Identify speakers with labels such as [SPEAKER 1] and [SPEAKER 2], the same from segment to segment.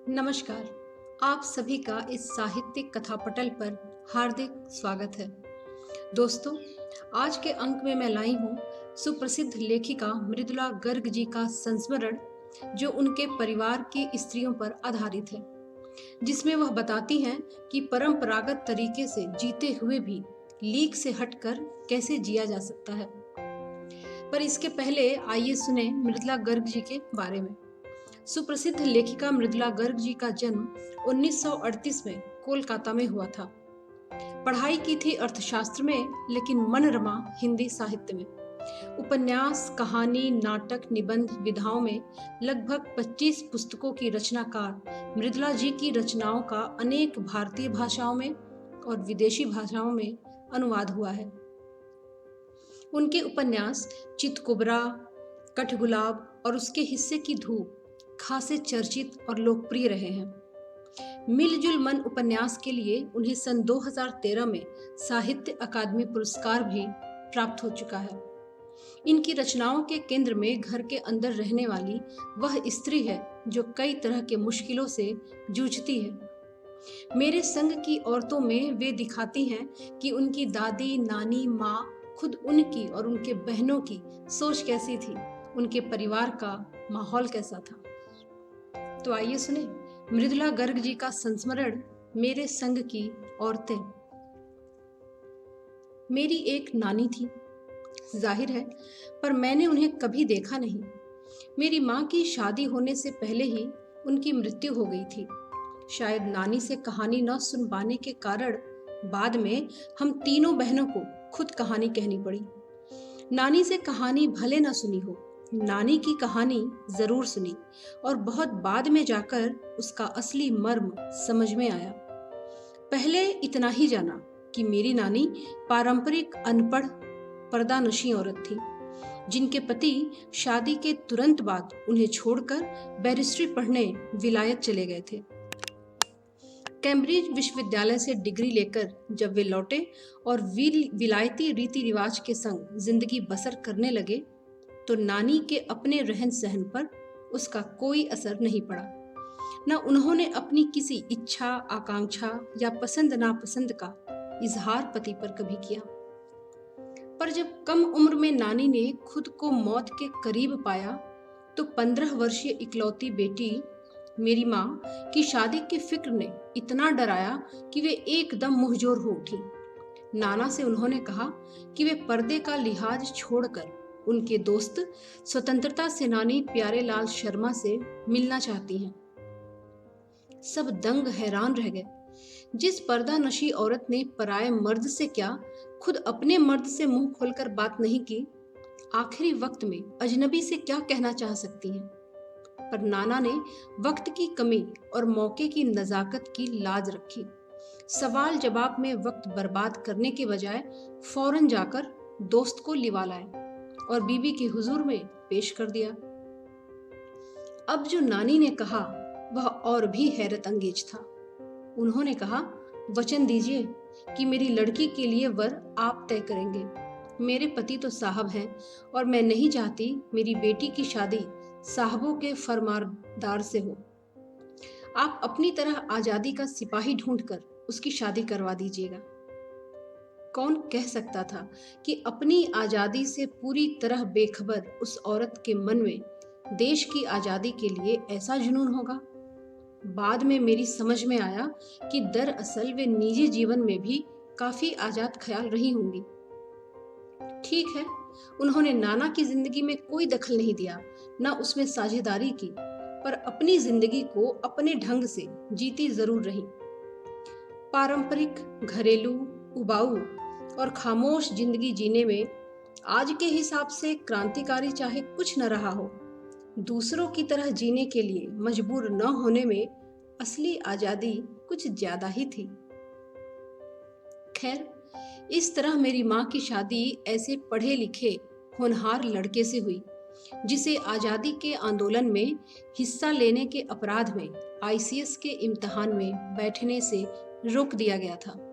[SPEAKER 1] नमस्कार। आप सभी का इस साहित्यिक कथापटल पर हार्दिक स्वागत है। दोस्तों, आज के अंक में मैं लाई हूँ सुप्रसिद्ध लेखिका मृदुला गर्ग जी का संस्मरण, जो उनके परिवार की स्त्रियों पर आधारित है, जिसमें वह बताती हैं कि परंपरागत तरीके से जीते हुए भी लीक से हटकर कैसे जिया जा सकता है। पर इसके पहले आइए सुने मृदुला गर्ग जी के बारे में। सुप्रसिद्ध लेखिका मृदुला गर्ग जी का जन्म 1938 में कोलकाता में हुआ था। पढ़ाई की थी अर्थशास्त्र में, लेकिन मन रमा हिंदी साहित्य में। उपन्यास, कहानी, नाटक, निबंध, विधाओं में लगभग 25 पुस्तकों की रचनाकार मृदुला जी की रचनाओं का अनेक भारतीय भाषाओं में और विदेशी भाषाओं में अनुवाद हुआ है। उनके उपन्यास चितकुबरा, कठगुलाब और उसके हिस्से की धूप खासे चर्चित और लोकप्रिय रहे हैं। मिलजुल मन उपन्यास के लिए उन्हें सन 2013 में साहित्य अकादमी पुरस्कार भी प्राप्त हो चुका है। इनकी रचनाओं के केंद्र में घर के अंदर रहने वाली वह स्त्री है जो कई तरह के मुश्किलों से जूझती है। मेरे संग की औरतों में वे दिखाती हैं कि उनकी दादी, नानी, माँ, खुद उनकी और उनके बहनों की सोच कैसी थी, उनके परिवार का माहौल कैसा था। तो आइए सुने मृदुला गर्ग जी का संस्मरण, मेरे संग की औरतें। मेरी एक नानी थी, जाहिर है, पर मैंने उन्हें कभी देखा नहीं। मेरी माँ की शादी होने से पहले ही उनकी मृत्यु हो गई थी। शायद नानी से कहानी न सुन पाने के कारण बाद में हम तीनों बहनों को खुद कहानी कहनी पड़ी। नानी से कहानी भले न सुनी हो, नानी की कहानी जरूर सुनी और बहुत बाद में जाकर उसका असली मर्म समझ में आया। पहले इतना ही जाना कि मेरी नानी पारंपरिक अनपढ़ पर्दानशी औरत थी, जिनके पति शादी के तुरंत बाद उन्हें छोड़कर बैरिस्ट्री पढ़ने विलायत चले गए थे। कैम्ब्रिज विश्वविद्यालय से डिग्री लेकर जब वे लौटे और विलायती रीति रिवाज के संग जिंदगी बसर करने लगे, तो नानी के अपने रहन सहन पर उसका कोई असर नहीं पड़ा। न उन्होंने अपनी किसी इच्छा, आकांक्षा या पसंद नापसंद का इजहार पति पर कभी किया। पर जब कम उम्र में नानी ने खुद को मौत के करीब पाया, तो 15 वर्षीय इकलौती बेटी मेरी माँ की शादी की फिक्र ने इतना डराया कि वे एकदम मुंहजोर हो उठी। नाना से उन्होंने कहा कि वे पर्दे का लिहाज छोड़कर उनके दोस्त स्वतंत्रता सेनानी प्यारेलाल शर्मा से मिलना चाहती हैं। सब दंग हैरान रह गए। जिस पर्दा नशी औरत ने पराये मर्द से क्या, खुद अपने मर्द से मुंह खोलकर बात नहीं की, आखिरी वक्त में अजनबी से क्या कहना चाह सकती हैं। पर नाना ने वक्त की कमी और मौके की नजाकत की लाज रखी। सवाल जवाब में वक्त बर्बाद करने के बजाय फौरन जाकर दोस्त को लिवा लाए और बीबी के हुजूर में पेश कर दिया। अब जो नानी ने कहा वह और भी हैरत अंगेज था। उन्होंने कहा, वचन दीजिए कि मेरी लड़की के लिए वर आप तय करेंगे। मेरे पति तो साहब हैं और मैं नहीं चाहती मेरी बेटी की शादी साहबों के फरमानदार से हो। आप अपनी तरह आजादी का सिपाही ढूंढकर उसकी शादी करवा दीजिएगा। कौन कह सकता था कि अपनी आजादी से पूरी तरह बेखबर उस औरत के मन में देश की आजादी के लिए ऐसा जुनून होगा। बाद में मेरी समझ में आया कि दरअसल वे निजी जीवन में भी काफी आजाद ख्याल रही होंगी। ठीक है, उन्होंने नाना की जिंदगी में कोई दखल नहीं दिया, न उसमें साझेदारी की, पर अपनी जिंदगी को अपने ढंग से जीती जरूर रही। पारंपरिक, घरेलू, उबाऊ और खामोश जिंदगी जीने में आज के हिसाब से क्रांतिकारी चाहे कुछ न रहा हो, दूसरों की तरह जीने के लिए मजबूर न होने में असली आजादी कुछ ज्यादा ही थी। खैर, इस तरह मेरी माँ की शादी ऐसे पढ़े लिखे होनहार लड़के से हुई, जिसे आजादी के आंदोलन में हिस्सा लेने के अपराध में आईसीएस के इम्तिहान में बैठने से रोक दिया गया था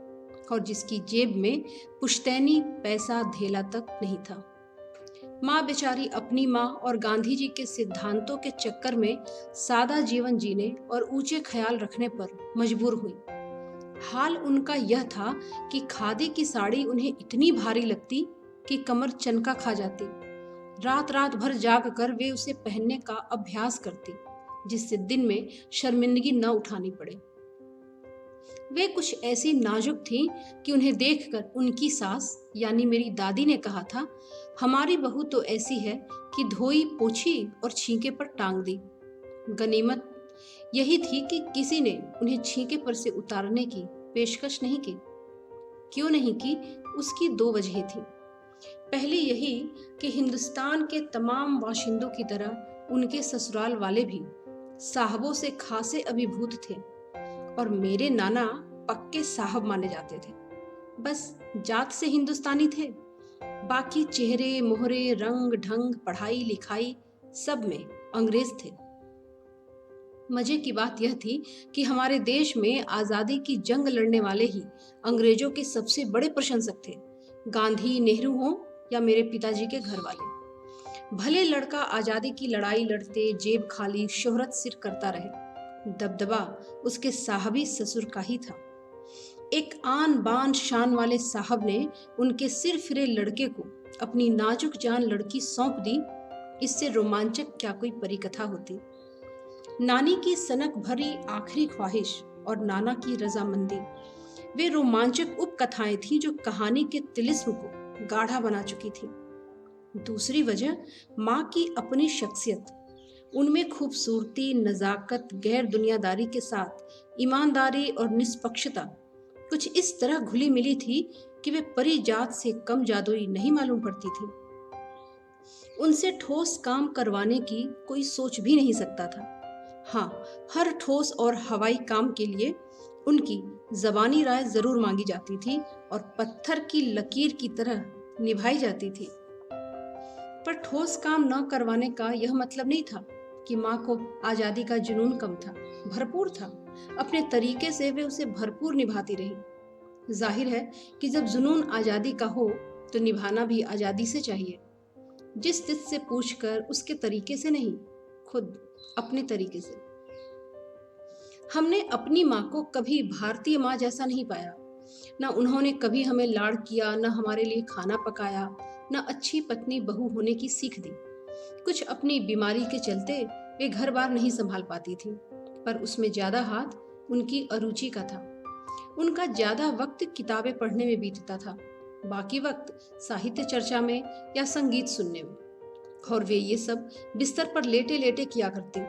[SPEAKER 1] और जिसकी जेब में पुश्तैनी पैसा धेला तक नहीं था। माँ बेचारी अपनी माँ और गांधी जी के सिद्धांतों के चक्कर में सादा जीवन जीने और ऊंचे ख्याल रखने पर मजबूर हुई। हाल उनका यह था कि खादी की साड़ी उन्हें इतनी भारी लगती कि कमर चनका खा जाती। रात रात भर जाग कर वे उसे पहनने का अभ्यास करती, जिससे दिन में शर्मिंदगी न उठानी पड़े। वे कुछ ऐसी नाजुक थीं कि उन्हें देखकर उनकी सास यानी मेरी दादी ने कहा था, हमारी बहू तो ऐसी है कि धोई पोछी और छींके पर टांग दी। गनीमत यही थी कि किसी ने उन्हें छींके पर से उतारने की पेशकश नहीं की। क्यों नहीं की, उसकी दो वजह थी। पहली यही कि हिंदुस्तान के तमाम बाशिंदों की तरह उनके ससुराल वाले भी साहबों से खासे अभिभूत थे और मेरे नाना पक्के साहब माने जाते थे। बस जात से हिंदुस्तानी थे, बाकी चेहरे मोहरे रंग ढंग पढ़ाई लिखाई सब में अंग्रेज थे। मजे की बात यह थी कि हमारे देश में आजादी की जंग लड़ने वाले ही अंग्रेजों के सबसे बड़े प्रशंसक थे, गांधी नेहरू हों या मेरे पिताजी के घर वाले। भले लड़का आजादी की लड़ाई लड़ते जेब खाली शोहरत सिर करता रहे, दबदबा उसके साहबी ससुर का ही था। एक आन बान शान वाले साहब ने उनके सिर फिरे लड़के को अपनी नाजुक जान लड़की सौंप दी। इससे रोमांचक क्या कोई परिकथा होती। नानी की सनक भरी आखिरी ख्वाहिश और नाना की रजामंदी, वे रोमांचक उपकथाएं थीं जो कहानी के तिलिस्म को गाढ़ा बना चुकी थी। दूसरी वजह माँ की अपनी शख्सियत, उनमें खूबसूरती नजाकत गैर दुनियादारी के साथ ईमानदारी और निष्पक्षता कुछ इस तरह घुली मिली थी कि वे परी जात से कम जादुई नहीं मालूम पड़ती थी। उनसे ठोस काम करवाने की कोई सोच भी नहीं सकता था। हाँ, हर ठोस और हवाई काम के लिए उनकी जबानी राय जरूर मांगी जाती थी और पत्थर की लकीर की तरह निभाई जाती थी। पर ठोस काम न करवाने का यह मतलब नहीं था कि माँ को आजादी का जुनून कम था, भरपूर था। अपने तरीके से वे उसे भरपूर निभाती रही। जाहिर है कि जब जुनून आजादी का हो तो निभाना भी आजादी से चाहिए, जिस तिस से पूछकर, उसके तरीके से नहीं, खुद अपने तरीके से। हमने अपनी माँ को कभी भारतीय माँ जैसा नहीं पाया। न उन्होंने कभी हमें लाड़ किया, न हमारे लिए खाना पकाया, न अच्छी पत्नी बहू होने की सीख दी। कुछ अपनी बीमारी के चलते वे घर बार नहीं संभाल पाती थी, पर उसमें ज्यादा हाथ उनकी अरुचि का था। उनका ज्यादा वक्त किताबें पढ़ने में बीतता था, बाकी वक्त साहित्य चर्चा में या संगीत सुनने में, और वे ये सब बिस्तर पर लेटे लेटे किया करती।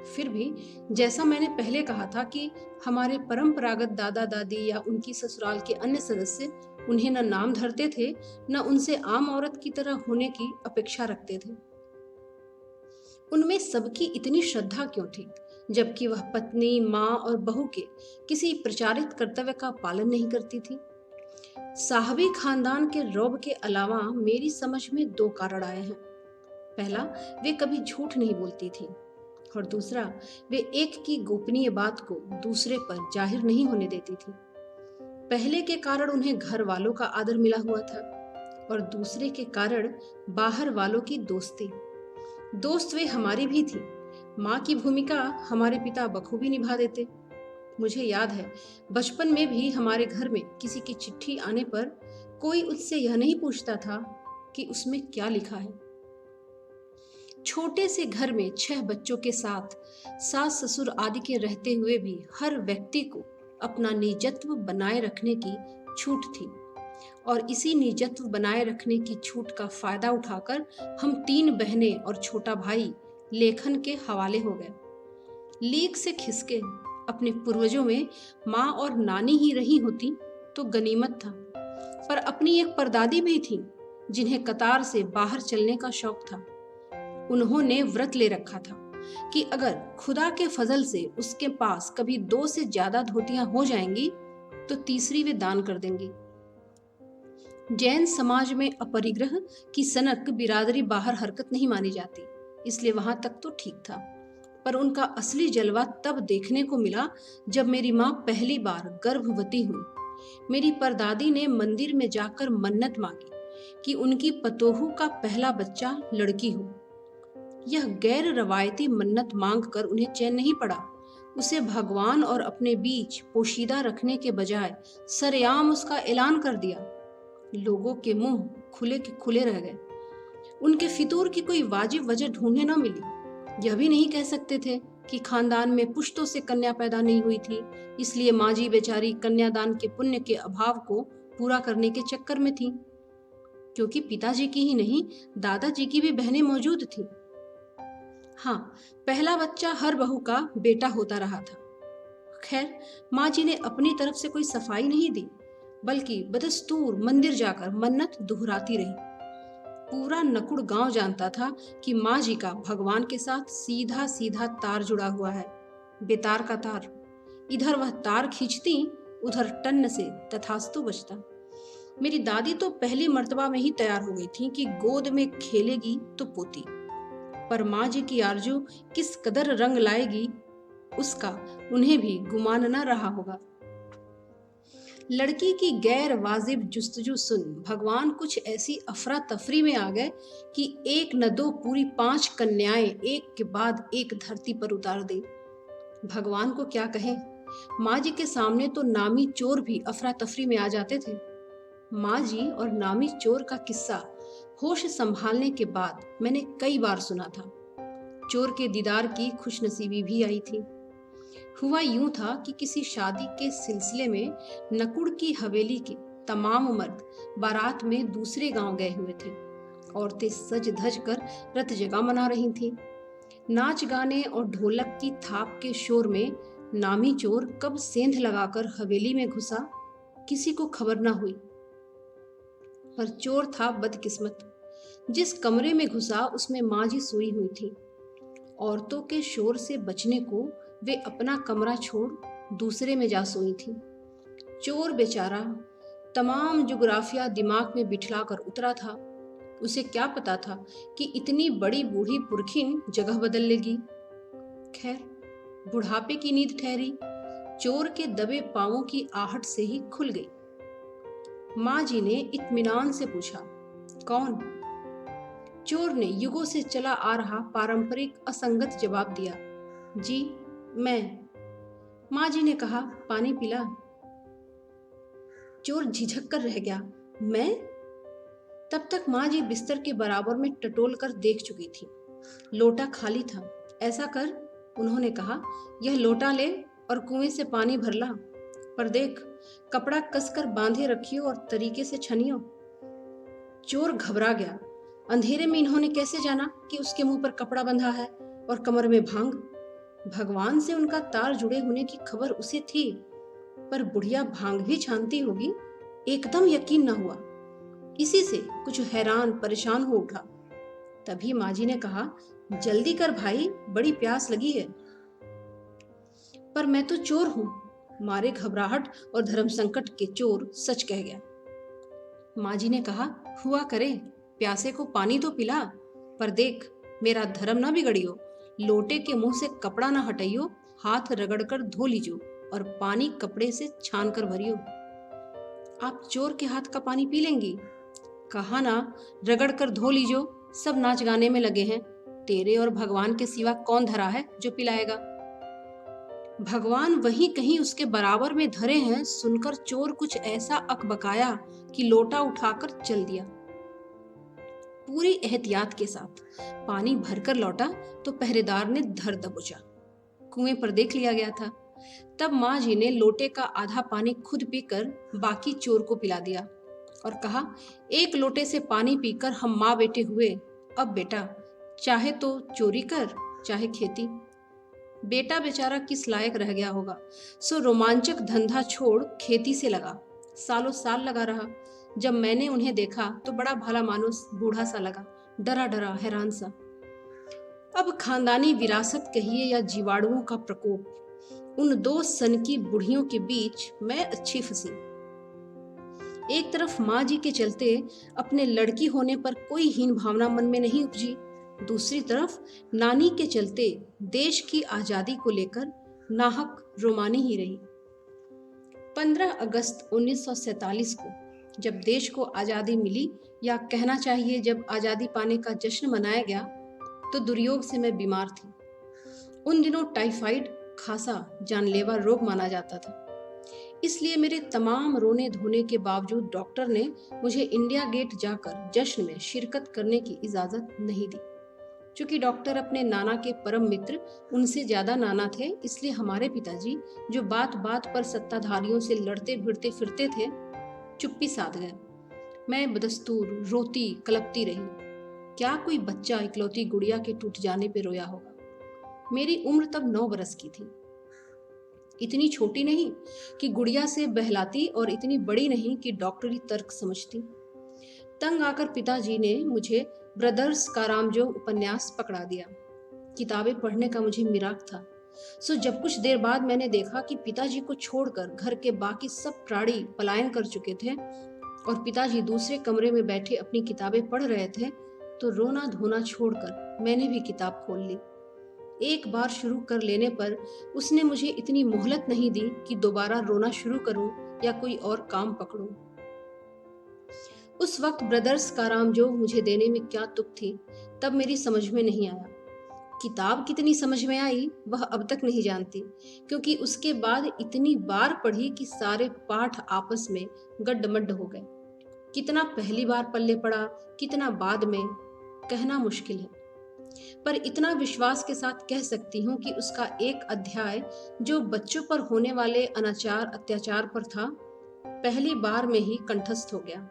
[SPEAKER 1] फिर भी जैसा मैंने पहले कहा था कि हमारे परंपरागत दादा दादी या उनकी ससुराल के अन्य सदस्य उन्हें न नाम धरते थे, न उनसे आम औरत की तरह होने की अपेक्षा रखते थे। उनमें सबकी इतनी श्रद्धा क्यों थी, जबकि वह पत्नी, माँ और बहू के किसी प्रचारित कर्तव्य का पालन नहीं करती थी? साहबी खानदान के रौब के अलावा मेरी समझ में दो कारण आए हैं। पहला, वे कभी झूठ नहीं बोलती थी, और दूसरा, वे एक की गोपनीय बात को दूसरे पर जाहिर नहीं होने देती थी। पहले के कारण उन्हें घर वालों का आदर मिला हुआ था और दूसरे के कारण बाहर वालों की दोस्ती। दोस्त वे हमारी भी थी। माँ की भूमिका हमारे पिता बखूबी निभा देते। मुझे याद है, बचपन में भी हमारे घर में किसी की चिट्ठी आने पर कोई उससे यह नहीं पूछता था कि उसमें क्या लिखा है। छोटे से घर में 6 बच्चों के साथ सास ससुर आदि के रहते हुए भी हर व्यक्ति को अपना निजत्व बनाए रखने की छूट थी, और इसी निजत्व बनाए रखने की छूट का फायदा उठाकर हम 3 बहनें और छोटा भाई लेखन के हवाले हो गए। लीक से खिसके अपने पूर्वजों में माँ और नानी ही रही होती तो गनीमत था, पर अपनी एक परदादी भी थी जिन्हें कतार से बाहर चलने का शौक था। उन्होंने व्रत ले रखा था कि अगर खुदा के फजल से उसके पास कभी 2 से ज्यादा धोतियां हो जाएंगी तो तीसरी वे दान कर देंगी। जैन समाज में अपरिग्रह की सनक बिरादरी बाहर हरकत नहीं मानी जाती, इसलिए वहां तक तो ठीक था। पर उनका असली जलवा तब देखने को मिला जब मेरी माँ पहली बार गर्भवती हुई। मेरी परदादी ने मंदिर में जाकर मन्नत मांगी कि उनकी पतोहू का पहला बच्चा लड़की हो। यह गैर रवायती मन्नत मांग कर उन्हें चैन नहीं पड़ा। उसे भगवान और अपने बीच पोशीदा रखने के बजाय सरेआम उसका ऐलान कर दिया। लोगों के मुंह खुले के खुले रह गए। उनके फितूर की कोई वाजिब वजह ढूंढने न मिली। यह भी नहीं कह सकते थे कि खानदान में पुश्तों से कन्या पैदा नहीं हुई थी, इसलिए माँ जी बेचारी कन्यादान के पुण्य के अभाव को पूरा करने के चक्कर में थी, क्योंकि पिताजी की ही नहीं दादाजी की भी बहनें मौजूद थी। हाँ, पहला बच्चा हर बहू का बेटा होता रहा था। खैर, माँ जी ने अपनी तरफ से कोई सफाई नहीं दी, बल्कि बदस्तूर मंदिर जाकर मन्नत दोहराती रही। पूरा नकुड़ गांव जानता था कि माँ जी का भगवान के साथ सीधा सीधा तार जुड़ा हुआ है, बेतार का तार। इधर वह तार खींचती, उधर टन्न से तथास्तु बजता। मेरी दादी तो पहली मर्तबा में ही तैयार हो गई थी कि गोद में खेलेगी तो पोती। पर माँ जी की आरजू किस कदर रंग लाएगी, उसका उन्हें भी गुमान न रहा होगा। लड़की की गैर वाजिब जुस्तजू सुन भगवान कुछ ऐसी अफरा तफरी में आ गए कि एक न दो पूरी 5 कन्याएं एक के बाद एक धरती पर उतार दी। भगवान को क्या कहें, माँ जी के सामने तो नामी चोर भी अफरा तफरी में आ जाते थे। माँ जी और नामी चोर का किस्सा होश संभालने के बाद मैंने कई बार सुना था। चोर के दीदार की खुशनसीबी भी आई थी। हुआ यूं था कि किसी शादी के सिलसिले में नकुड़ की हवेली के तमाम मर्द बारात में दूसरे गांव गए हुए थे। औरतें सज धज कर रत जगा मना रही थीं। नाच गाने और ढोलक की थाप के शोर में नामी चोर कब सेंध लगाकर हवेली में घुसा, किसी को खबर न हुई। पर चोर था बदकिस्मत। जिस कमरे में घुसा उसमें माँ जी सोई हुई थी। औरतों के शोर से बचने को वे अपना कमरा छोड़ दूसरे में जा सोई थी। चोर बेचारा तमाम जुग्राफिया दिमाग में बिठला कर उतरा था। उसे क्या पता था कि इतनी बड़ी बूढ़ी पुरखिन जगह बदल लेगी। खैर, बुढ़ापे की नींद ठहरी चोर के दबे पांवों की आहट से ही खुल गई। माँ जी ने इत्मीनान से पूछा, कौन? चोर ने युगों से चला आ रहा पारंपरिक असंगत जवाब दिया, जी मैं। माँ जी ने कहा, पानी पिला। चोर झिझक कर रह गया, मैं? तब तक माँ जी बिस्तर के बराबर में टटोल कर देख चुकी थी। लोटा खाली था। ऐसा कर, उन्होंने कहा, यह लोटा ले और कुएं से पानी भर ला, पर देख कपड़ा कसकर बांधे रखियो और तरीके से छनियो। चोर घबरा गया। अंधेरे में इन्होंने कैसे जाना कि उसके मुंह पर कपड़ा बंधा है और कमर में भांग। भगवान से उनका तार जुड़े होने की खबर उसे थी, पर बुढ़िया भांग भी छानती होगी, एकदम यकीन न हुआ। इसी से कुछ हैरान परेशान हो उठा। तभी माँ जी ने कहा, जल्दी कर भाई, बड़ी प्यास लगी है। पर मैं तो चोर हूं, मारे घबराहट और धर्म संकट के चोर सच कह गया। माँ जी ने कहा, हुआ करे, प्यासे को पानी तो पिला, पर देख मेरा धर्म ना बिगड़ियो। लोटे के मुंह से कपड़ा ना हटाइयो, हाथ रगड़कर धो लीजो और पानी कपड़े से छान कर भरियो। आप चोर के हाथ का पानी पी लेंगी? कहा ना, रगड़ कर धो लीजो। सब नाच गाने में लगे हैं, तेरे और भगवान के सिवा कौन धरा है जो पिलाएगा? भगवान वहीं कहीं उसके बराबर में धरे हैं, सुनकर चोर कुछ ऐसा अकबकाया कि लोटा उठाकर चल दिया। पूरी एहतियात के साथ पानी भरकर लौटा तो पहरेदार ने धर दबोचा। कुएं पर देख लिया गया था। तब माँ जी ने लोटे का आधा पानी खुद पीकर बाकी चोर को पिला दिया और कहा, एक लोटे से पानी पीकर हम माँ बेटे हुए। अब बेटा, चाहे तो चोरी कर, चाहे खेती। बेटा बेचारा किस लायक रह गया होगा, सो रोमांचक धंधा छोड़ खेती से लगा। सालों साल लगा रहा। जब मैंने उन्हें देखा तो बड़ा भला मानुस बूढ़ा सा लगा, डरा डरा हैरान सा। अब खानदानी विरासत कहिए या जीवाणुओं का प्रकोप, उन दो सनकी बुढ़ियों के बीच मैं अच्छी फंसी। एक तरफ माँ जी के चलते अपने लड़की होने पर कोई हीन भावना मन में नहीं उपजी, दूसरी तरफ नानी के चलते देश की आजादी को लेकर नाहक रोमानी ही रही। 15 अगस्त 1947 को जब देश को आज़ादी मिली, या कहना चाहिए जब आज़ादी पाने का जश्न मनाया गया, तो दुर्योग से मैं बीमार थी। उन दिनों टाइफाइड खासा जानलेवा रोग माना जाता था। इसलिए मेरे तमाम रोने धोने के बावजूद डॉक्टर ने मुझे इंडिया गेट जाकर जश्न में शिरकत करने की इजाजत नहीं दी। चूंकि डॉक्टर अपने नाना के परम मित्र, उनसे ज्यादा नाना थे, इसलिए हमारे पिताजी, जो बात बात पर सत्ताधारियों से लड़ते भिड़ते फिरते थे, चुप्पी साध गए। मैं बदस्तूर रोती कलपती रही। क्या कोई बच्चा इकलौती गुड़िया के टूट जाने पे रोया होगा? मेरी उम्र तब 9 बरस की थी। इतनी छोटी नहीं कि गुड़िया से बहलाती, और इतनी बड़ी नहीं कि डॉक्टरी तर्क समझती। तंग आकर पिताजी ने मुझे ब्रदर्स कारामजो उपन्यास पकड़ा दिया। किताबें पढ़ने का मुझे मिराक था। जब कुछ देर बाद मैंने देखा कि पिताजी को छोड़कर घर के बाकी सब प्राणी पलायन कर चुके थे और पिताजी दूसरे कमरे में बैठे अपनी किताबें पढ़ रहे थे, तो रोना धोना छोड़कर मैंने भी किताब खोल ली। एक बार शुरू कर लेने पर उसने मुझे इतनी मोहलत नहीं दी कि दोबारा रोना शुरू करूं या कोई और काम पकड़ूं। उस वक्त ब्रदर्स कारामजो मुझे देने में क्या तुक थी, तब मेरी समझ में नहीं आया। किताब कितनी समझ में आई वह अब तक नहीं जानती, क्योंकि उसके बाद इतनी बार पढ़ी कि सारे पाठ आपस में गड्ढमड्ढ हो गए। कितना पहली बार पल्ले पड़ा, कितना बाद में, कहना मुश्किल है। पर इतना विश्वास के साथ कह सकती हूँ कि उसका एक अध्याय, जो बच्चों पर होने वाले अनाचार अत्याचार पर था, पहली बार में ही कंठस्थ हो गया।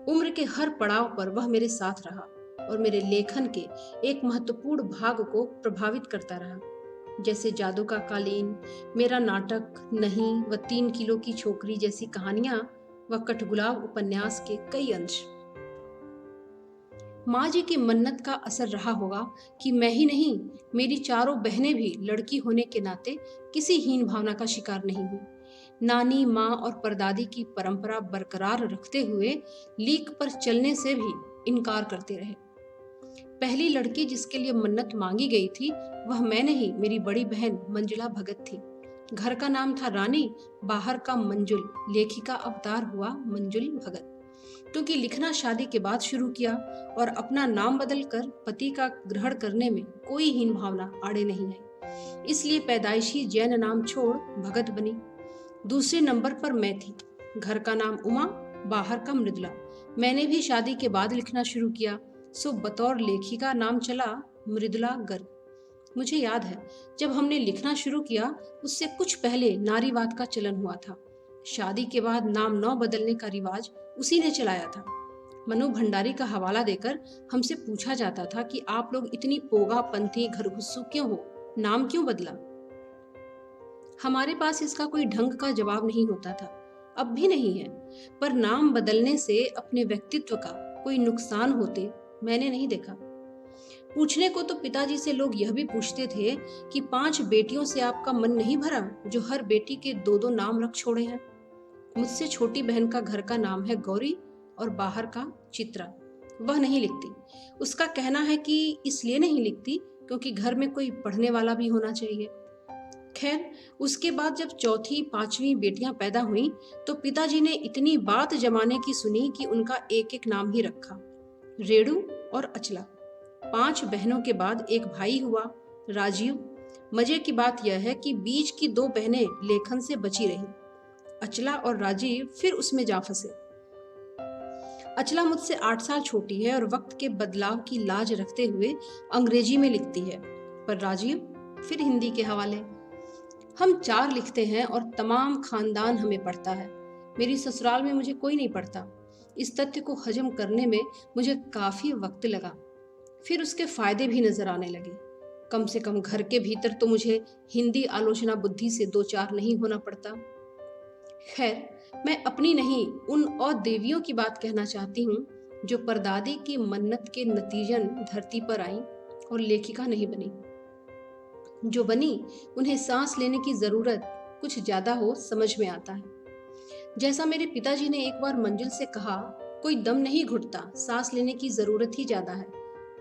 [SPEAKER 1] उम्र के हर पड़ाव पर वह मेरे साथ रहा और मेरे लेखन के एक महत्वपूर्ण भाग को प्रभावित करता रहा। जैसे जादू का कालीन, मेरा नाटक नहीं व 3 किलो की छोकरी जैसी कहानियां व कठगुलाब उपन्यास के कई अंश। माँ जी की मन्नत का असर रहा होगा कि मैं ही नहीं, मेरी चारों बहनें भी लड़की होने के नाते किसी हीन भावना का शिकार नहीं हुई। नानी, माँ और परदादी की परंपरा बरकरार रखते हुए लीक पर चलने से भी इनकार करते रहे। पहली लड़की जिसके लिए मन्नत मांगी गई थी, वह मैं नहीं, मेरी बड़ी बहन मंजुला भगत थी। घर का नाम था रानी, बाहर का मंजुल, लेखिका अवतार हुआ मंजुल भगत। क्योंकि लिखना शादी के बाद शुरू किया और अपना नाम बदलकर पति का ग्रहण करने में कोई हीन भावना आड़े नहीं आई, इसलिए पैदाइशी जैन नाम छोड़ भगत बनी। दूसरे नंबर पर मैं थी। घर का नाम उमा, बाहर का मृदुला। मैंने भी शादी के बाद लिखना शुरू किया, बतौर लेखिका नाम चला मृदुला गर्ग। मुझे याद है, जब हमने लिखना शुरू किया उससे कुछ पहले नारीवाद का चलन हुआ था। शादी के बाद नाम न बदलने का रिवाज उसी ने चलाया था। मनु भंडारी का हवाला देकर हमसे पूछा जाता था कि आप लोग इतनी पोगा पंथी घरघुस्सू क्यों हो, नाम क्यों बदला? हमारे पास इसका कोई ढंग का जवाब नहीं होता था, अब भी नहीं है। पर नाम बदलने से अपने व्यक्तित्व का कोई नुकसान होते मैंने नहीं देखा। पूछने को तो पिताजी से लोग यह भी पूछते थे कि 5 बेटियों से आपका मन नहीं भरा, जो हर बेटी के 2-2 नाम रख छोड़े हैं। मुझसे छोटी बहन का घर का नाम है गौरी और बाहर का चित्रा। वह नहीं लिखती। उसका कहना है कि इसलिए नहीं लिखती क्योंकि घर में कोई पढ़ने वाला भी होना चाहिए। खैर, उसके बाद जब 4वीं 5वीं बेटियां पैदा हुईं, तो पिताजी ने इतनी बात जमाने की सुनी कि उनका एक एक नाम ही रखा, रेणु और अचला। 5 बहनों के बाद एक भाई हुआ, राजीव। मजे की बात यह है कि बीच की 2 बहनें लेखन से बची रहीं। अचला और राजीव फिर उसमें जा फंसे। अचला मुझसे 8 साल छोटी है और वक्त के बदलाव की लाज रखते हुए अंग्रेजी में लिखती है, पर राजीव फिर हिंदी के हवाले। हम 4 लिखते हैं और तमाम खानदान हमें पढ़ता है। मेरी ससुराल में मुझे कोई नहीं पढ़ता। इस तथ्य को हजम करने में मुझे काफी वक्त लगा। फिर उसके फायदे भी नजर आने लगे। कम से कम घर के भीतर तो मुझे हिंदी आलोचना बुद्धि से 2-4 नहीं होना पड़ता। खैर, मैं अपनी नहीं, उन और देवियों की बात कहना चाहती हूँ जो परदादी की मन्नत के नतीजन धरती पर आई और लेखिका नहीं बनी। जो बनी, उन्हें सांस लेने की जरूरत कुछ ज्यादा हो समझ में आता है। जैसा मेरे पिताजी ने एक बार मंजुल से कहा, कोई दम नहीं घुटता, सांस लेने की जरूरत ही ज्यादा है।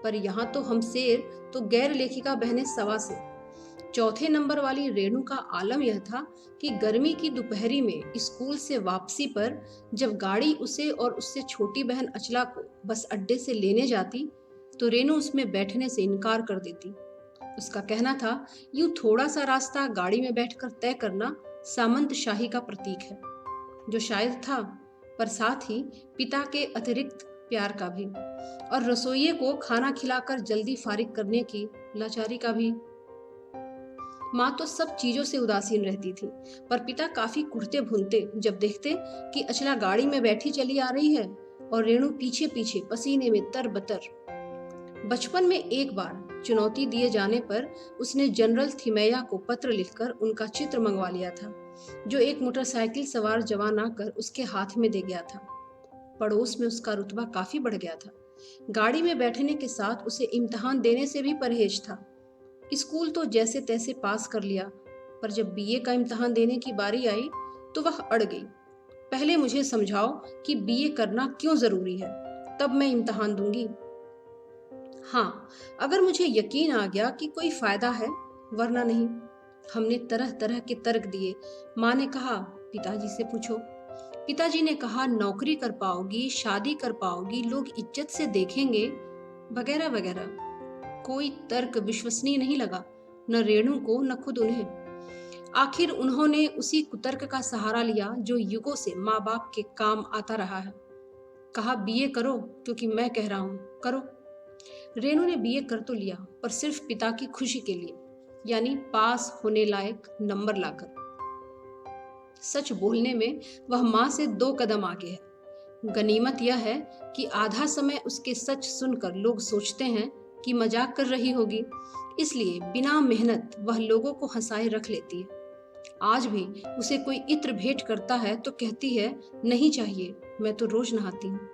[SPEAKER 1] पर यहाँ तो हम शेर, तो गैर लेखिका बहनें सवा से। चौथे नंबर वाली रेणु का आलम यह था कि गर्मी की दोपहरी में स्कूल से वापसी पर जब गाड़ी उसे और उससे छोटी बहन अचला को बस अड्डे से लेने जाती तो रेणु उसमें बैठने से इनकार कर देती। उसका कहना था, यूं थोड़ा सा रास्ता गाड़ी में बैठकर तय करना सामंत शाही का प्रतीक है, जो शायद था, पर साथ ही पिता के अतिरिक्त प्यार का भी, और रसोइये को खाना खिलाकर जल्दी फारिग करने की लाचारी का भी। माँ तो सब चीजों से उदासीन रहती थी, पर पिता काफी कुढ़ते भूनते जब देखते कि अचला गाड़ी में बैठी चली आ रही है और रेणु पीछे पीछे पसीने में तरबतर। बचपन में एक बार चुनौती दिए जाने पर उसने जनरल थिमैया को पत्र लिखकर उनका चित्र मंगवा लिया था, जो एक मोटरसाइकिल सवार जवान आकर उसके हाथ में दे गया था। पड़ोस में उसका रुतबा काफी बढ़ गया था। गाड़ी में बैठने के साथ उसे इम्तिहान देने से भी परहेज था। स्कूल तो जैसे तैसे पास कर लिया, पर जब बीए का इम्तिहान देने की बारी आई तो वह अड़ गई। पहले मुझे समझाओ कि बीए करना क्यों जरूरी है, तब मैं इम्तिहान दूंगी। हाँ, अगर मुझे यकीन आ गया कि कोई फायदा है, वरना नहीं। हमने तरह तरह के तर्क दिए। माँ ने कहा, पिताजी से पूछो। पिताजी ने कहा, नौकरी कर पाओगी, शादी कर पाओगी, लोग इज्जत से देखेंगे, वगैरह वगैरह। कोई तर्क विश्वसनीय नहीं लगा, न रेणु को न खुद उन्हें। आखिर उन्होंने उसी कुतर्क का सहारा लिया जो युगों से माँ बाप के काम आता रहा है। कहा, बीए करो क्योंकि मैं कह रहा हूं, करो। रेणु ने बीए कर तो लिया, पर सिर्फ पिता की खुशी के लिए, यानी पास होने लायक नंबर लाकर। सच बोलने में वह माँ से 2 कदम आगे है। गनीमत यह है कि आधा समय उसके सच सुनकर लोग सोचते हैं कि मजाक कर रही होगी, इसलिए बिना मेहनत वह लोगों को हंसाए रख लेती है। आज भी उसे कोई इत्र भेंट करता है तो कहती है, नहीं चाहिए, मैं तो रोज नहाती हूँ।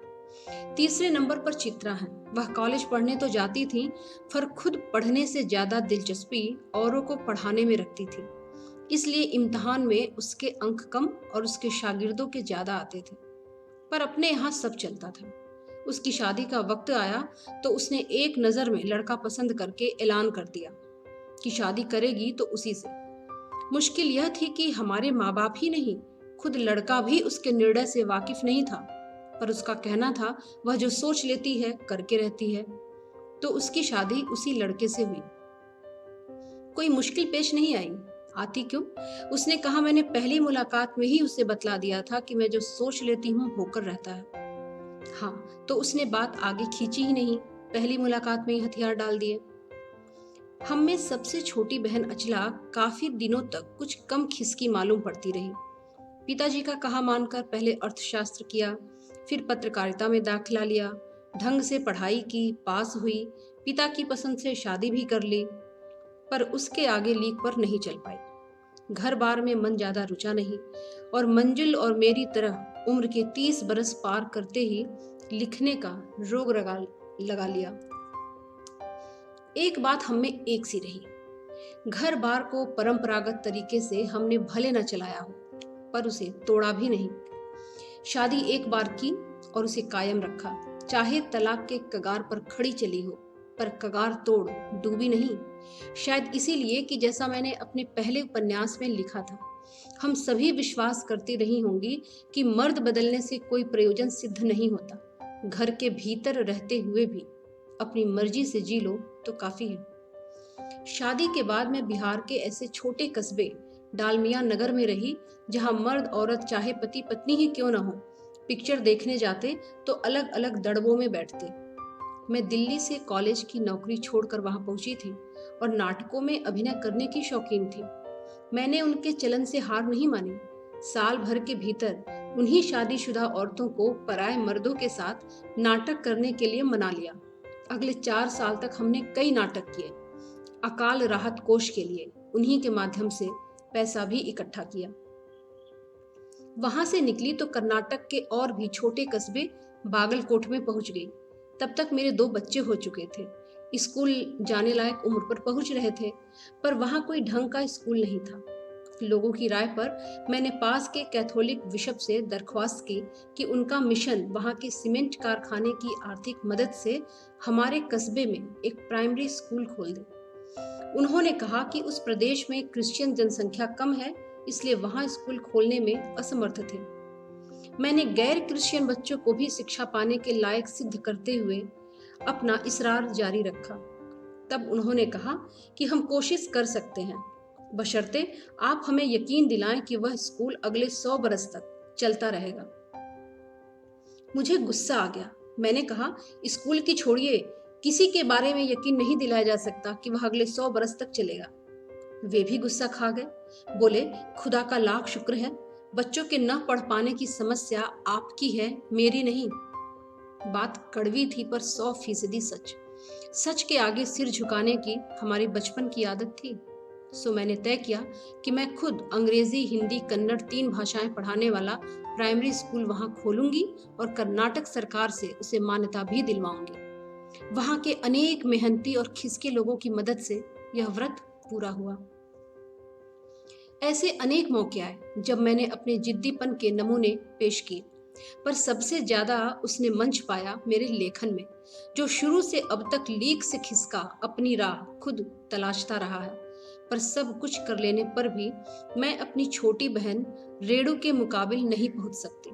[SPEAKER 1] तीसरे नंबर पर चित्रा है। वह कॉलेज पढ़ने तो जाती थी, पर खुद पढ़ने से ज्यादा दिलचस्पी औरों को पढ़ाने में रखती थी, इसलिए इम्तिहान में उसके अंक कम और उसके शागिर्दों के ज्यादा आते थे। पर अपने यहाँ सब चलता था। उसकी शादी का वक्त आया तो उसने एक नजर में लड़का पसंद करके ऐलान कर दिया कि शादी करेगी तो उसी से। मुश्किल यह थी कि हमारे माँ बाप ही नहीं, खुद लड़का भी उसके निर्णय से वाकिफ नहीं था, पर उसका कहना था, वह जो सोच लेती है करके रहती है। तो उसकी शादी उसी लड़के से हुई। कोई मुश्किल पेश नहीं आई। आती क्यों? उसने कहा, मैंने पहली मुलाकात में ही उसे बतला दिया था कि मैं जो सोच लेती हूँ होकर रहता है। हाँ, तो उसने बात आगे खींची ही नहीं, पहली मुलाकात में ही हथियार डाल दिए। हम में सबसे छोटी बहन अचला काफी दिनों तक कुछ कम खिसकी मालूम पड़ती रही। पिताजी का कहा मानकर पहले अर्थशास्त्र किया, फिर पत्रकारिता में दाखिला लिया, ढंग से पढ़ाई की, पास हुई, पिता की पसंद से शादी भी कर ली, पर उसके आगे लीक पर नहीं चल पाई। घर बार में मन ज्यादा रुचा नहीं, और मंजिल और मेरी तरह उम्र के 30 बरस पार करते ही लिखने का रोग लगा लिया। एक बात हम में एक सी रही, घर बार को परंपरागत तरीके से हमने भले न चलाया हो, पर उसे तोड़ा भी नहीं। शादी एक बार की और उसे कायम रखा, चाहे तलाक के कगार पर खड़ी चली हो, पर कगार तोड़ डूबी नहीं। शायद इसीलिए कि जैसा मैंने अपने पहले उपन्यास में लिखा था, हम सभी विश्वास करती रही होंगी कि मर्द बदलने से कोई प्रयोजन सिद्ध नहीं होता। घर के भीतर रहते हुए भी अपनी मर्जी से जी लो तो काफी है। शादी के बाद मैं बिहार के ऐसे छोटे कस्बे डालमिया नगर में रही, जहां मर्द औरत चाहे पति पत्नी ही क्यों न हो, पिक्चर देखने जाते तो अलग अलग दड़बों में बैठते। मैं दिल्ली से कॉलेज की नौकरी छोड़कर वहां पहुंची थी और नाटकों में अभिनय करने की शौकीन थी। मैंने उनके चलन से हार नहीं मानी। साल भर के भीतर उन्हीं शादीशुदा औरतों को पराए मर्दों के साथ नाटक करने के लिए मना लिया। अगले 4 साल तक हमने कई नाटक किए। अकाल राहत कोष के लिए उन्हीं के माध्यम से पैसा भी इकट्ठा किया। वहां से निकली तो कर्नाटक के और भी छोटे कस्बे बागलकोट में पहुंच गई। तब तक मेरे 2 बच्चे हो चुके थे, स्कूल जाने लायक उम्र पर पहुंच रहे थे, पर वहां कोई ढंग का स्कूल नहीं था। लोगों की राय पर मैंने पास के कैथोलिक बिशप से दरख्वास्त की कि उनका मिशन वहां के सीमेंट कारखाने की आर्थिक मदद से हमारे कस्बे में एक प्राइमरी स्कूल खोल दे। उन्होंने कहा कि उस प्रदेश में क्रिश्चियन जनसंख्या कम है, इसलिए वहां स्कूल खोलने में असमर्थ थे। मैंने गैर क्रिश्चियन बच्चों को भी शिक्षा पाने के लायक सिद्ध करते हुए अपना इसरार जारी रखा। तब उन्होंने कहा कि हम कोशिश कर सकते हैं, बशर्ते आप हमें यकीन दिलाएं कि वह स्कूल अगले 100 बरस तक चलता रहेगा। मुझे गुस्सा आ गया। मैंने कहा, स्कूल की छोड़िए, किसी के बारे में यकीन नहीं दिलाया जा सकता कि वह अगले 100 बरस तक चलेगा। वे भी गुस्सा खा गए। बोले, खुदा का लाख शुक्र है, बच्चों के न पढ़ पाने की समस्या आपकी है, मेरी नहीं। बात कड़वी थी पर 100% सच। सच के आगे सिर झुकाने की हमारी बचपन की आदत थी। सो मैंने तय किया कि मैं खुद अंग्रेजी, हिंदी, कन्नड़ 3 भाषाएं पढ़ाने वाला प्राइमरी स्कूल वहां खोलूंगी और कर्नाटक सरकार से उसे मान्यता भी दिलवाऊंगी। वहां के अनेक मेहनती और खिसके लोगों की मदद से यह व्रत पूरा हुआ। ऐसे अनेक मौके आए जब मैंने अपने जिद्दीपन के नमूने पेश किए, पर सबसे ज्यादा उसने मंच पाया मेरे लेखन में, जो शुरू से अब तक लीक से खिसका अपनी राह खुद तलाशता रहा है। पर सब कुछ कर लेने पर भी मैं अपनी छोटी बहन रेणु के मुकाबिल नहीं पहुंच सकती।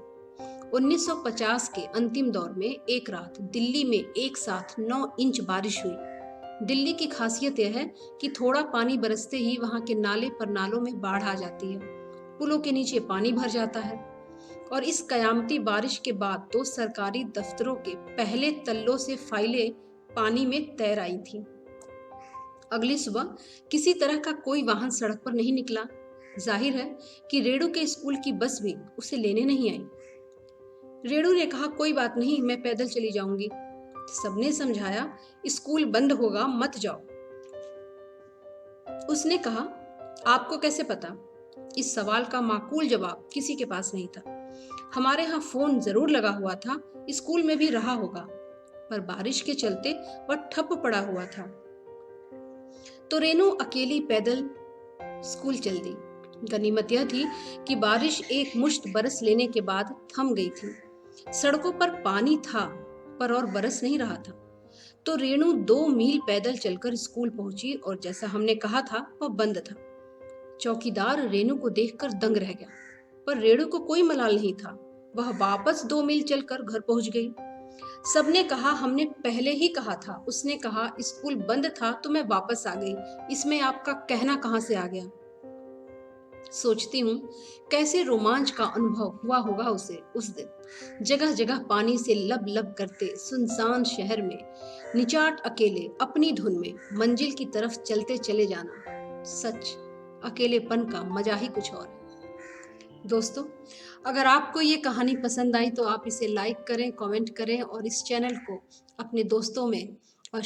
[SPEAKER 1] 1950 के अंतिम दौर में एक रात दिल्ली में एक साथ 9 इंच बारिश हुई। दिल्ली की खासियत यह है कि थोड़ा पानी बरसते ही वहां के नाले पर नालों में बाढ़ आ जाती है, पुलों के नीचे पानी भर जाता है। और इस कयामती बारिश के बाद तो सरकारी दफ्तरों के पहले तल्लों से फाइलें पानी में तैर आई थीं। अगली सुबह किसी तरह का कोई वाहन सड़क पर नहीं निकला। जाहिर है कि रेणु के स्कूल की बस भी उसे लेने नहीं आई। रेणु ने कहा, कोई बात नहीं, मैं पैदल चली जाऊंगी। सबने समझाया, स्कूल बंद होगा, मत जाओ। उसने कहा, आपको कैसे पता? इस सवाल का माकूल जवाब किसी के पास नहीं था। हमारे यहाँ फोन जरूर लगा हुआ था, स्कूल में भी रहा होगा, पर बारिश के चलते वह ठप पड़ा हुआ था। तो रेणु अकेली पैदल स्कूल चल दी। गनीमत यह थी कि बारिश एक मुश्त बरस लेने के बाद थम गई थी। सड़कों पर पानी था पर और बरस नहीं रहा था। तो रेणु 2 मील पैदल चलकर स्कूल पहुंची और जैसा हमने कहा था वह बंद था। चौकीदार रेणु को देखकर दंग रह गया, पर रेणु को कोई मलाल नहीं था। वह वापस 2 मील चलकर घर पहुंच गई। सबने कहा, हमने पहले ही कहा था। उसने कहा, स्कूल बंद था तो मैं वापस आ गई, इसमें आपका कहना कहां से आ गया? सोचती हूँ कैसे रोमांच का अनुभव हुआ होगा उसे उस दिन। जगह जगह पानी से लब लब करते सुनसान शहर में निचाट अकेले अपनी धुन में मंजिल की तरफ चलते चले जाना। सच, अकेलेपन का मजा ही कुछ और है। दोस्तों, अगर आपको ये कहानी पसंद आई तो आप इसे लाइक करें, कमेंट करें और इस चैनल को अपने दोस्तों में शेयर